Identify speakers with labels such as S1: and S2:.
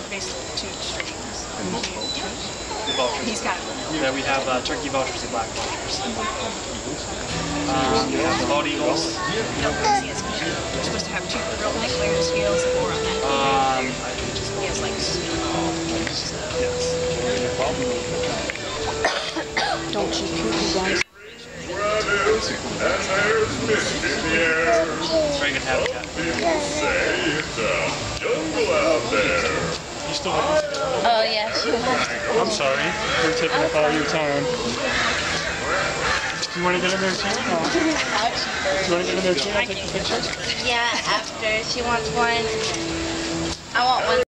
S1: Basically 2 streams.
S2: He's got one.
S1: Yeah, we have turkey vultures and black vultures. We have bald eagles.
S2: No, he has You're supposed to have 2 real clear scales and 4 on that. He has like
S3: Don't you poopy guys.
S1: Very good habitat.
S4: You still have to
S3: Oh yeah, she was.
S4: I'm sorry. We're taking up all your time. You want to get in there too? No. You want to get in there too? I'll take the picture?
S3: Yeah, after she wants one. I want one.